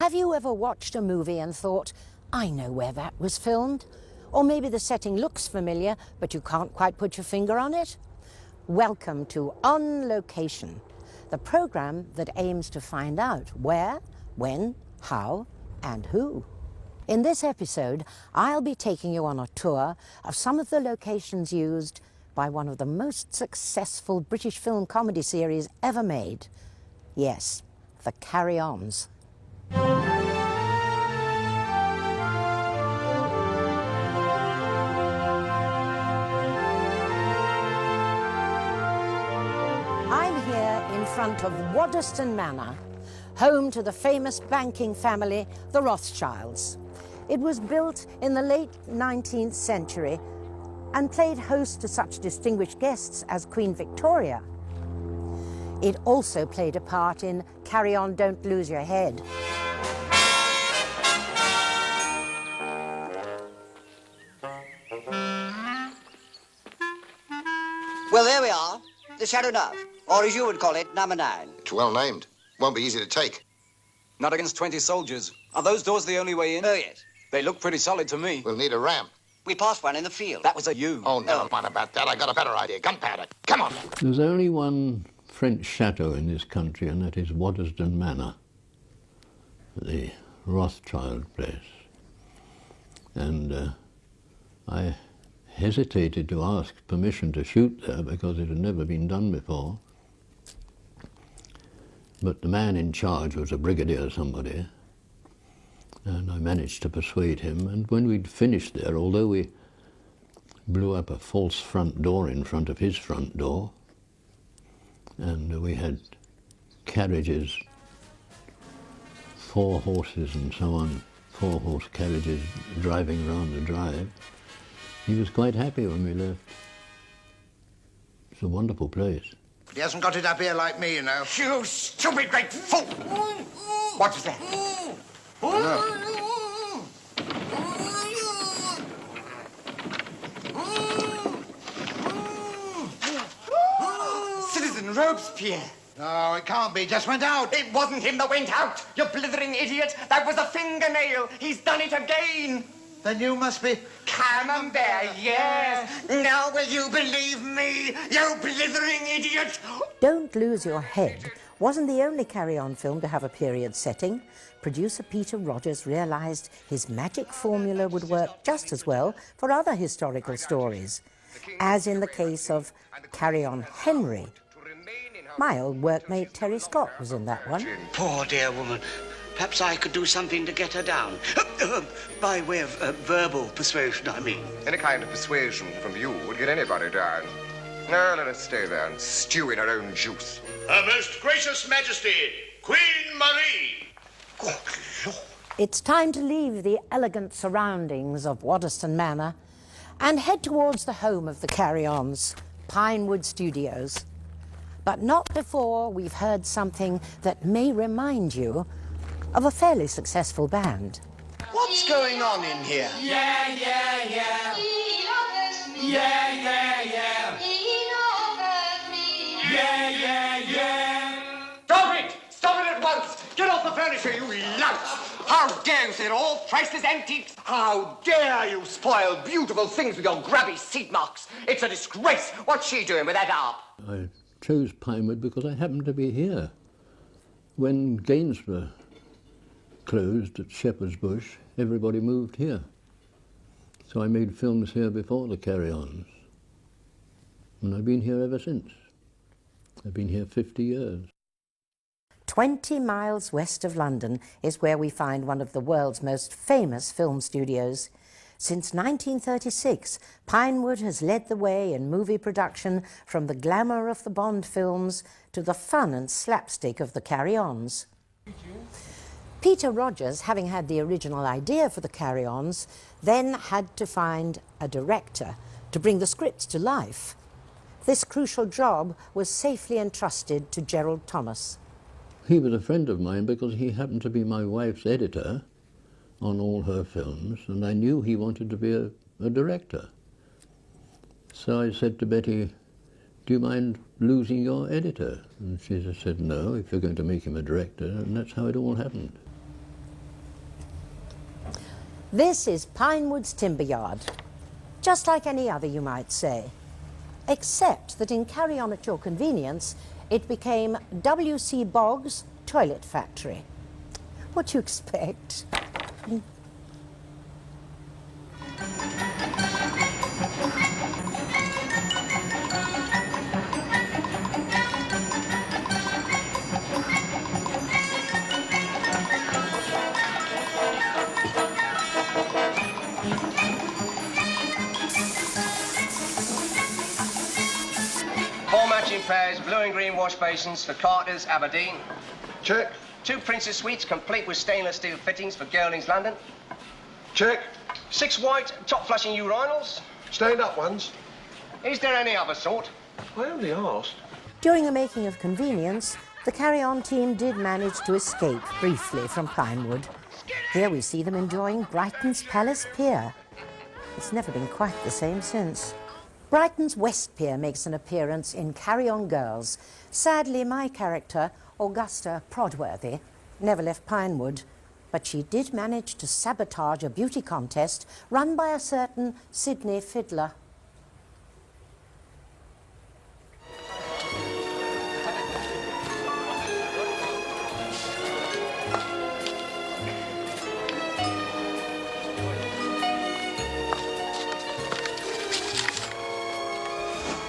Have you ever watched a movie and thought, I know where that was filmed? Or maybe the setting looks familiar, but you can't quite put your finger on it? Welcome to On Location, the program that aims to find out where, when, how, and who. In this episode, I'll be taking you on a tour of some of the locations used by one of the most successful British film comedy series ever made. Yes, The Carry Ons. I'm here in front of Waddesdon Manor, home to the famous banking family, the Rothschilds. It was built in the late 19th century and played host to such distinguished guests as Queen Victoria. It also played a part in Carry On, Don't Lose Your Head. Well, there we are. The Shadow Dove, or as you would call it, number 9. It's well named. Won't be easy to take. Not against 20 soldiers. Are those doors the only way in? Oh, yes. They look pretty solid to me. We'll need a ramp. We passed one in the field. That was a U. Oh, never mind about that. I got a better idea. Gunpowder. Come on. There's only one French chateau in this country, and that is Waddesdon Manor, the Rothschild place. And I hesitated to ask permission to shoot there because it had never been done before. But the man in charge was a brigadier somebody, and I managed to persuade him. And when we'd finished there, although we blew up a false front door in front of his front door, and we had carriages, 4 horses and so on, 4-horse carriages driving round the drive, he was quite happy when we left. It's a wonderful place. But he hasn't got it up here like me, you know. You stupid great fool! What was that? Citizen Robespierre. No, it can't be. Just went out. It wasn't him that went out, you blithering idiot. That was a fingernail. He's done it again. Then you must be... Camembert, yes. Now will you believe me, you blithering idiot? Don't Lose Your Head wasn't the only carry-on film to have a period setting. Producer Peter Rogers realised his magic formula would work just as well for other historical stories, as in the case of Carry On Henry. My old workmate Terry Scott was in that one. Poor dear woman. Perhaps I could do something to get her down. By way of verbal persuasion, I mean. Any kind of persuasion from you would get anybody down. No, let us stay there and stew in our own juice. Her Most Gracious Majesty, Queen Marie. Good Lord. It's time to leave the elegant surroundings of Waddesdon Manor and head towards the home of the Carry-Ons, Pinewood Studios. But not before we've heard something that may remind you of a fairly successful band. What's going on in here? Yeah, yeah, yeah. Yeah, yeah, yeah. Yeah, yeah, yeah. Stop it! Stop it at once! Get off the furniture, you lout! How dare you say all priceless antiques? How dare you spoil beautiful things with your grubby seat marks? It's a disgrace. What's she doing with that harp? I chose Pinewood because I happened to be here. When Gainsborough closed at Shepherd's Bush, everybody moved here. So I made films here before the Carry Ons. And I've been here ever since. I've been here 50 years. 20 miles west of London is where we find one of the world's most famous film studios. Since 1936, Pinewood has led the way in movie production, from the glamour of the Bond films to the fun and slapstick of the Carry Ons. Peter Rogers, having had the original idea for the Carry Ons, then had to find a director to bring the scripts to life. This crucial job was safely entrusted to Gerald Thomas. He was a friend of mine because he happened to be my wife's editor on all her films, and I knew he wanted to be a director. So I said to Betty, do you mind losing your editor? And she just said, no, if you're going to make him a director, and that's how it all happened. This is Pinewood's timber yard. Just like any other, you might say. Except that in Carry On at Your Convenience, it became W.C. Boggs' toilet factory. What do you expect? Four matching pairs, blue and green wash basins for Carter's, Aberdeen. Check. 2 Princess suites, complete with stainless steel fittings for Girlings, London. Check. 6 white, top-flushing urinals. Stand up ones. Is there any other sort? I only asked. During the making of Convenience, the Carry On team did manage to escape briefly from Pinewood. Here we see them enjoying Brighton's Palace Pier. It's never been quite the same since. Brighton's West Pier makes an appearance in Carry On Girls. Sadly, my character, Augusta Prodworthy, never left Pinewood, but she did manage to sabotage a beauty contest run by a certain Sydney Fiddler.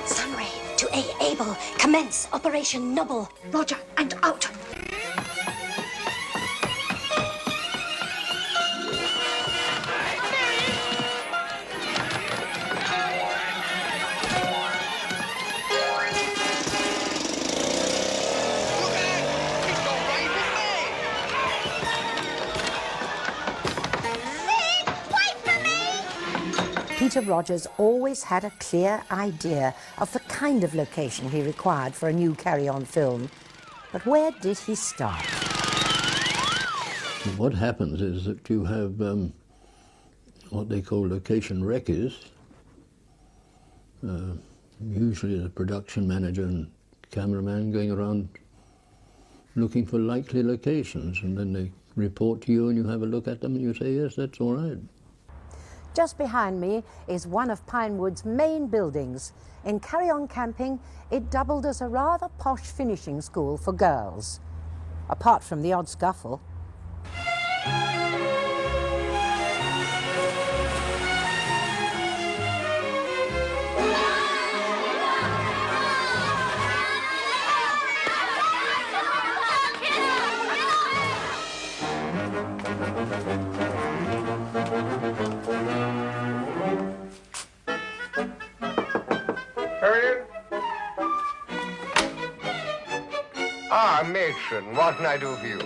Sunray to A. Able. Commence Operation Nobble. Roger, and out. Peter Rogers always had a clear idea of the kind of location he required for a new Carry On film. But where did he start? What happens is that you have what they call location wreckers, usually the production manager and cameraman going around looking for likely locations, and then they report to you and you have a look at them and you say, yes, that's all right. Just behind me is one of Pinewood's main buildings. In Carry On Camping, it doubled as a rather posh finishing school for girls. Apart from the odd scuffle. Matron, what can I do for you?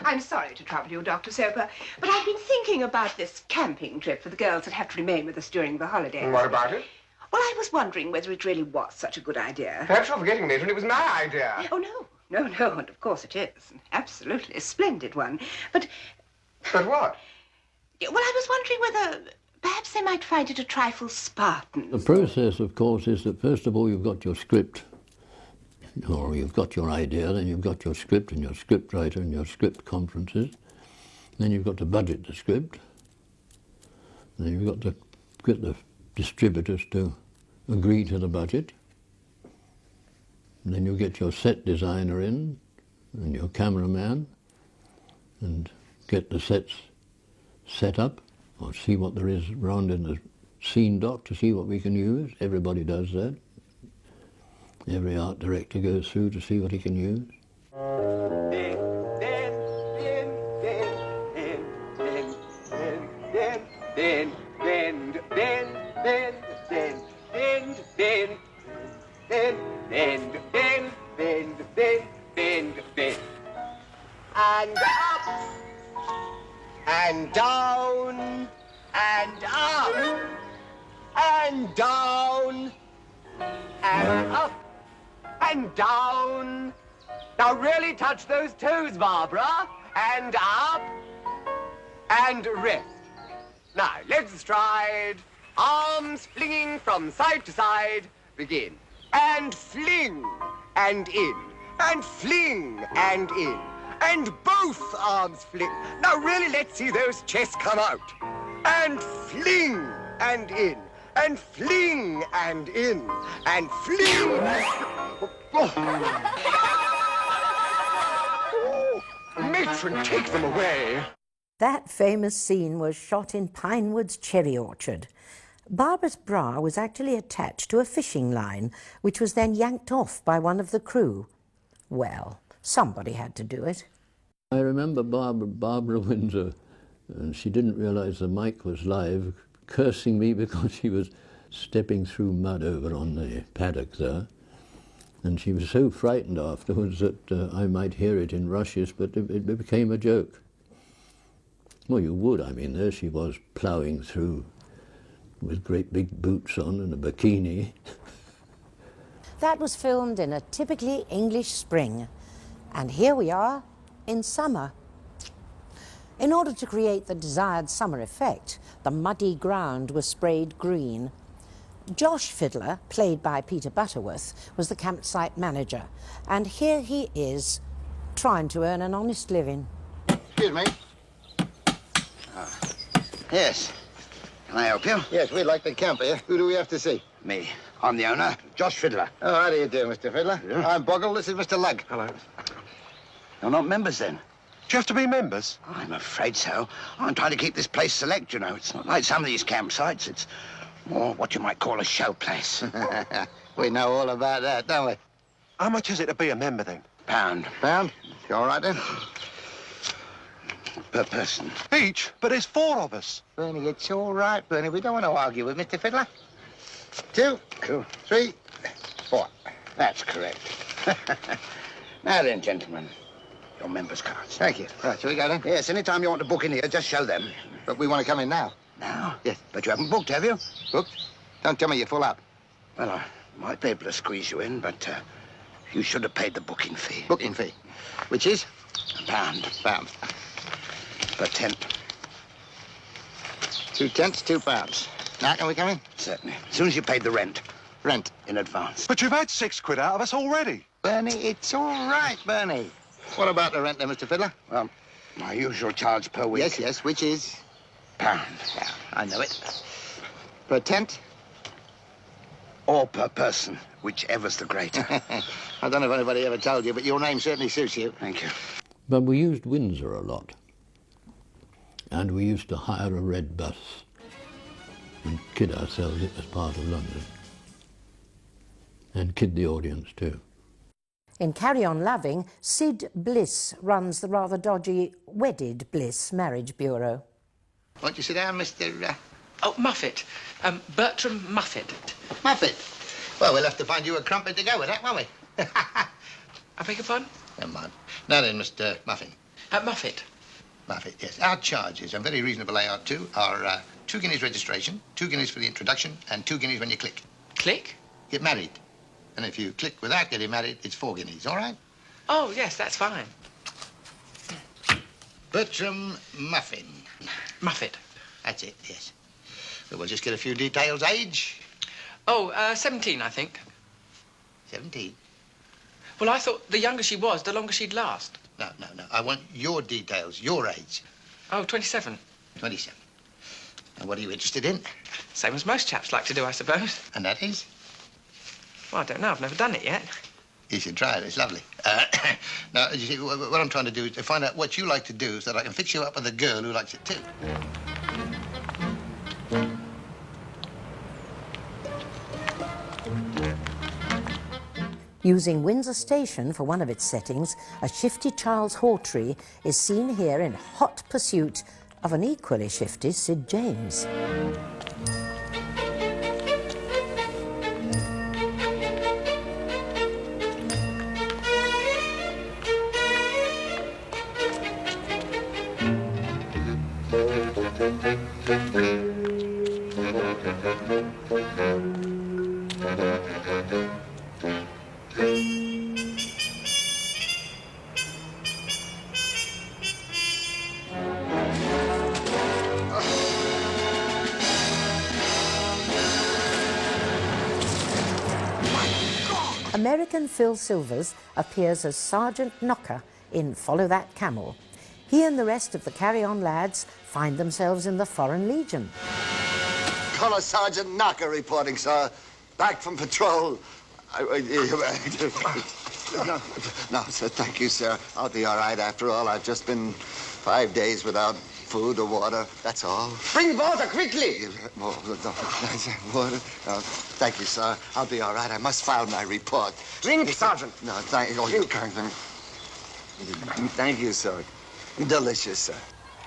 I'm sorry to trouble you, Dr. Soper, but I've been thinking about this camping trip for the girls that have to remain with us during the holidays. What about it? Well, I was wondering whether it really was such a good idea. Perhaps you're forgetting, Matron, it was my idea. Oh, no, and of course it is. An absolutely splendid one. But what? Well, I was wondering whether perhaps they might find it a trifle Spartan. The process, of course, is that first of all you've got your script, or you've got your idea, then you've got your script and your script writer and your script conferences. Then you've got to budget the script. Then you've got to get the distributors to agree to the budget. And then you get your set designer in and your cameraman and get the sets set up, or see what there is around in the scene dock to see what we can use. Everybody does that. Every art director goes through to see what he can use. And up, and down, and up, and down, and up, and down. Now really touch those toes, Barbara. And up, and rest. Now, legs astride, arms flinging from side to side. Begin. And fling, and in, and fling, and in. And both arms fling. Now really, let's see those chests come out. and fling and in, and fling and in, and fling. Oh, matron, take them away. That famous scene was shot in Pinewood's cherry orchard. Barbara's bra was actually attached to a fishing line, which was then yanked off by one of the crew. Well, somebody had to do it. I remember Barbara Windsor, and she didn't realise the mic was live, cursing me because she was stepping through mud over on the paddock there. And she was so frightened afterwards that I might hear it in rushes, but it became a joke. Well, you would. I mean, there she was ploughing through with great big boots on and a bikini. That was filmed in a typically English spring. And here we are in summer. In order to create the desired summer effect, the muddy ground was sprayed green. Josh Fiddler, played by Peter Butterworth, was the campsite manager. And here he is, trying to earn an honest living. Excuse me. Yes. Can I help you? Yes, we'd like to camp here. Who do we have to see? Me. I'm the owner, Josh Fiddler. Oh, how do you do, Mr. Fiddler? Yeah. I'm Boggle. This is Mr. Lugg. Hello. You're not members, then? Do you have to be members? I'm afraid so. I'm trying to keep this place select, you know. It's not like some of these campsites. It's more what you might call a show place. We know all about that, don't we? How much is it to be a member, then? Pound. Pound? You all right, then? Per person. Each? But there's 4 of us. Bernie, it's all right, Bernie. We don't want to argue with Mr. Fiddler. 2, 3, 4. That's correct. Now then, gentlemen, your members' cards. Thank you. Right, shall we go then? Yes, any time you want to book in here, just show them. But we want to come in now. Now? Yes. But you haven't booked, have you? Booked? Don't tell me you're full up. Well, I might be able to squeeze you in, but you should have paid the booking fee. Booking fee. Which is? Pound. Pound. Per tent. 2 tents, £2. Now, can we come in? Certainly. As soon as you paid the rent. Rent. In advance. But you've had 6 quid out of us already. Bernie, it's all right, Bernie. What about the rent then, Mr. Fiddler? Well, my usual charge per week. Yes, yes, which is? Pound. Yeah, I know it. Per tent? Or per person, whichever's the greater. I don't know if anybody ever told you, but your name certainly suits you. Thank you. But we used Windsor a lot. And we used to hire a red bus and kid ourselves it was part of London. And kid the audience too. In Carry On Loving, Sid Bliss runs the rather dodgy Wedded Bliss Marriage Bureau. Won't you sit down, Mr. Oh, Muffet. Bertram Muffet. Muffet? Well, we'll have to find you a crumpet to go with that, won't we? I beg your pardon? Never mind. Now then, Mr. Muffin. Muffet. Muffet, yes. Our charges, and very reasonable they are too, are 2 guineas registration, 2 guineas for the introduction, and 2 guineas when you click. Click? Get married. And if you click without getting married, it's 4 guineas, all right? Oh, yes, that's fine. Bertram Muffin. Muffet. That's it, yes. So we'll just get a few details. Age? Oh, 17, I think. 17. Well, I thought the younger she was, the longer she'd last. No, no, no. I want your details, your age. Oh, 27. 27. And what are you interested in? Same as most chaps like to do, I suppose. And that is? Well, I don't know. I've never done it yet. You should try it. It's lovely. Now, you see, what I'm trying to do is to find out what you like to do so that I can fix you up with a girl who likes it too. Using Windsor Station for one of its settings, a shifty Charles Hawtrey is seen here in hot pursuit of an equally shifty Sid James. American Phil Silvers appears as Sergeant Knocker in Follow That Camel. He and the rest of the Carry On lads find themselves in the Foreign Legion. Colour Sergeant Knocker reporting, sir. Back from patrol. No, sir, thank you, sir. I'll be all right after all. I've just been 5 days without food or water. That's all. Bring water quickly. Water? No, thank you, sir. I'll be all right. I must file my report. Drink, Sergeant. No, thank you. Oh, you can't. Thank you, sir. Delicious, sir.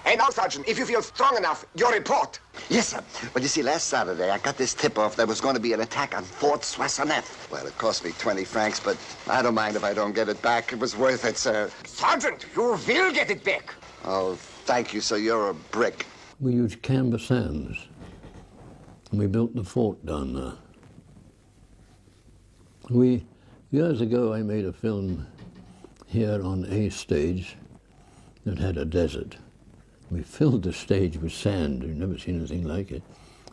Hey, now, Sergeant, if you feel strong enough, your report. Yes, sir. But you see, last Saturday, I got this tip-off there was going to be an attack on Fort Soissonnette. Well, it cost me 20 francs, but I don't mind if I don't get it back. It was worth it, sir. Sergeant, you will get it back. Oh, thank you, sir. You're a brick. We used camber sands, and we built the fort down there. Years ago, I made a film here on a stage that had a desert. We filled the stage with sand. You've never seen anything like it.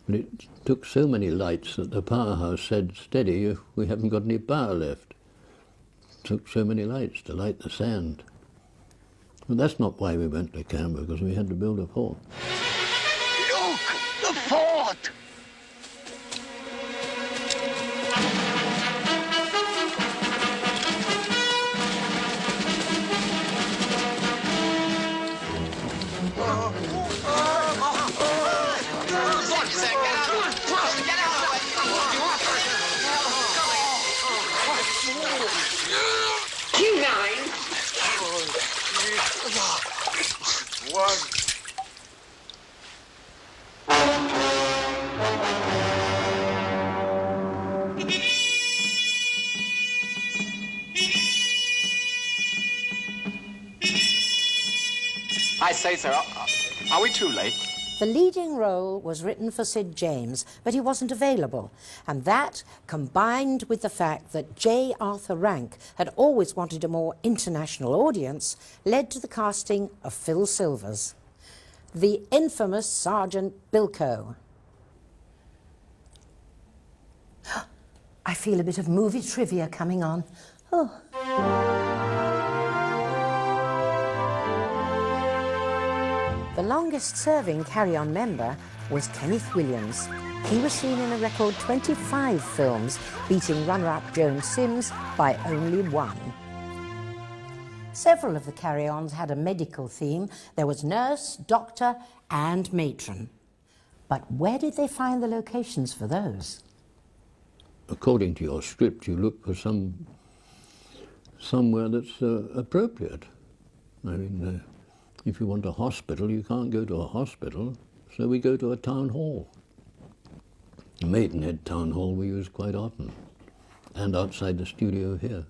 But it took so many lights that the powerhouse said, steady, we haven't got any power left. It took so many lights to light the sand. But that's not why we went to Canberra, because we had to build a fort. Look, the fort! I say, sir, are we too late? The leading role was written for Sid James, but he wasn't available. And that, combined with the fact that J. Arthur Rank had always wanted a more international audience, led to the casting of Phil Silvers, the infamous Sergeant Bilko. I feel a bit of movie trivia coming on. Oh. The longest-serving Carry On member was Kenneth Williams. He was seen in a record 25 films, beating runner-up Joan Sims by only one. Several of the Carry Ons had a medical theme. There was nurse, doctor, and matron. But where did they find the locations for those? According to your script, you look for somewhere that's appropriate. I mean, if you want a hospital, you can't go to a hospital, so we go to a town hall. Maidenhead Town Hall we use quite often, and outside the studio here.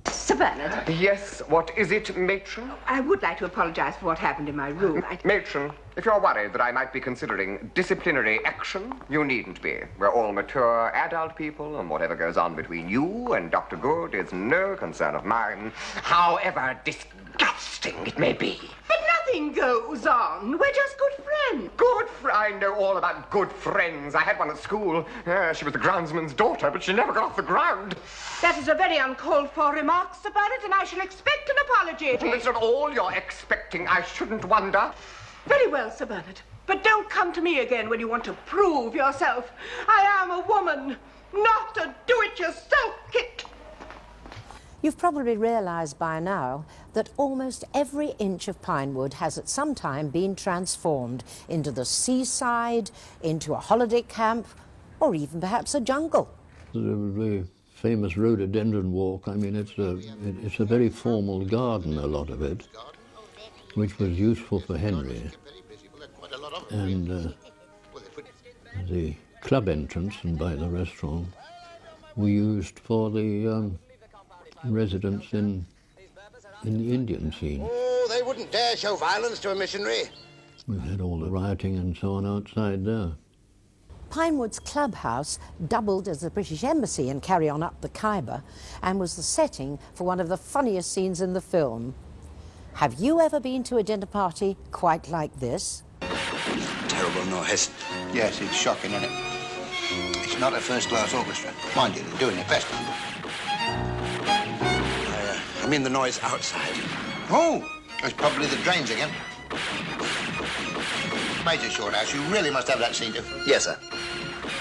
Sir Bernard. Yes, what is it, matron? I would like to apologize for what happened in my room. Matron, if you're worried that I might be considering disciplinary action, you needn't be. We're all mature adult people, and whatever goes on between you and Dr. Good is no concern of mine, however disgusting it may be. But nothing goes on. We're just good friends. I know all about good friends. I had one at school. She was the groundsman's daughter, but she never got off the ground. That is a very uncalled for remark, Sir Bernard, and I shall expect an apology. Well, it's not all you're expecting, I shouldn't wonder. Very well, Sir Bernard. But don't come to me again when you want to prove yourself. I am a woman, not a do-it-yourself kit. You've probably realised by now that almost every inch of Pinewood has at some time been transformed into the seaside, into a holiday camp, or even perhaps a jungle. The famous rhododendron walk, I mean, it's a very formal garden, a lot of it, which was useful for Henry. And the club entrance and by the restaurant we used for the residents in the Indian scene. Oh, they wouldn't dare show violence to a missionary. We had all the rioting and so on outside there. Pinewood's clubhouse doubled as the British Embassy in Carry On Up the Khyber and was the setting for one of the funniest scenes in the film. Have you ever been to a dinner party quite like this? Terrible noise. Yes, it's shocking, isn't it? It's not a first-class orchestra. Mind you, they're doing their best. I mean the noise outside. Oh, It's probably the drains again. Major Shorthouse, you really must have that seen to. Yes, sir.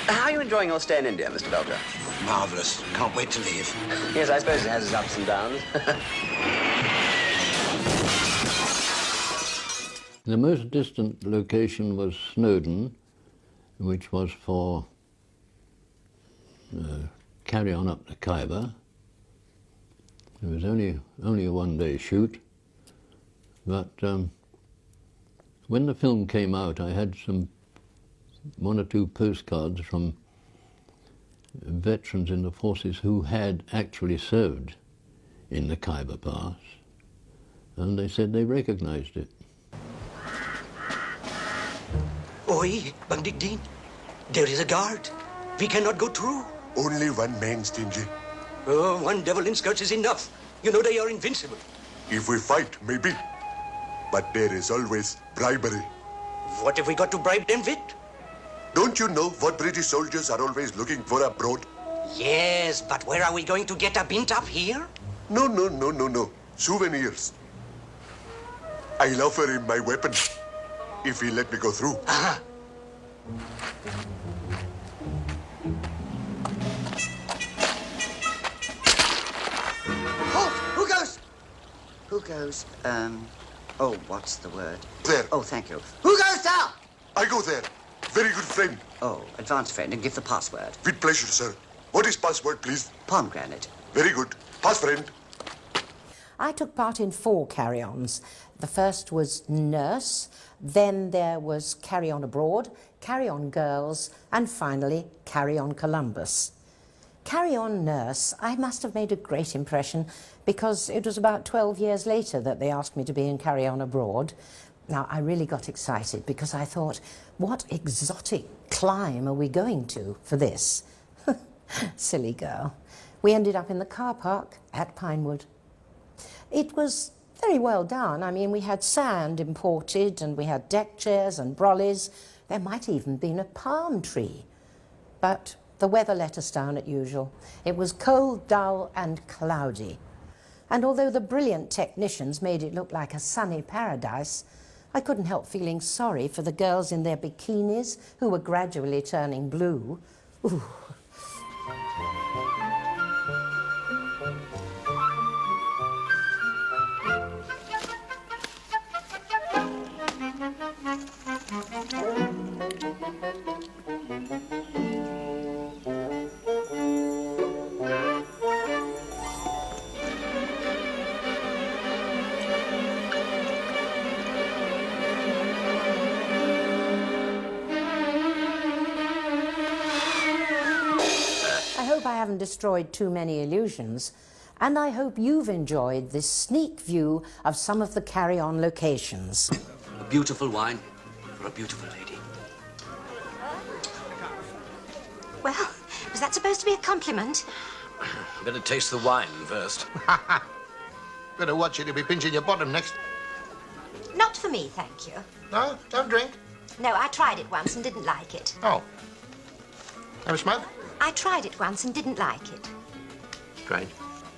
How are you enjoying your stay in India, Mr. Belcher? Marvellous. Can't wait to leave. Yes, I suppose it has its ups and downs. The most distant location was Snowdon, which was for Carry On Up the Khyber. It was only a one-day shoot, but when the film came out, I had one or two postcards from veterans in the forces who had actually served in the Khyber Pass, and they said they recognized it. Oi, Bandit Dean, there is a guard. We cannot go through. Only one man, Stingy. Oh, one devil in skirts is enough. You know they are invincible. If we fight, maybe. But there is always bribery. What have we got to bribe them with? Don't you know what British soldiers are always looking for abroad? Yes, but where are we going to get a bint up here? No. Souvenirs. I'll offer him my weapon if he let me go through. Uh-huh. Halt! Who goes? Oh, what's the word? There. Oh, thank you. Who goes there? I go there. Very good friend. Oh, advance friend, and give the password. With pleasure, sir. What is password, please? Pomegranate. Very good. Pass, friend. I took part in 4 carry-ons. The first was Nurse, then there was Carry On Abroad, Carry On Girls, and finally Carry On Columbus. Carry On Nurse, I must have made a great impression because it was about 12 years later that they asked me to be in Carry On Abroad. Now, I really got excited because I thought, what exotic clime are we going to for this? Silly girl. We ended up in the car park at Pinewood. It was very well done. I mean, we had sand imported and we had deck chairs and brollies. There might even been a palm tree. But the weather let us down as usual. It was cold, dull and cloudy. And although the brilliant technicians made it look like a sunny paradise, I couldn't help feeling sorry for the girls in their bikinis who were gradually turning blue. Ooh. I hope I haven't destroyed too many illusions, and I hope you've enjoyed this sneak view of some of the carry-on locations. A beautiful wine for a beautiful lady. Well, was that supposed to be a compliment? Better taste the wine first. Better watch it, you'll be pinching your bottom next. Not for me, thank you. No, don't drink. No, I tried it once and didn't like it. Oh. Have a smoke? I tried it once and didn't like it. Strange.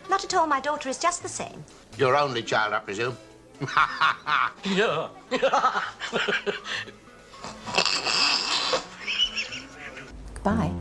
Not at all. My daughter is just the same. Your only child, I presume. Yeah. Goodbye.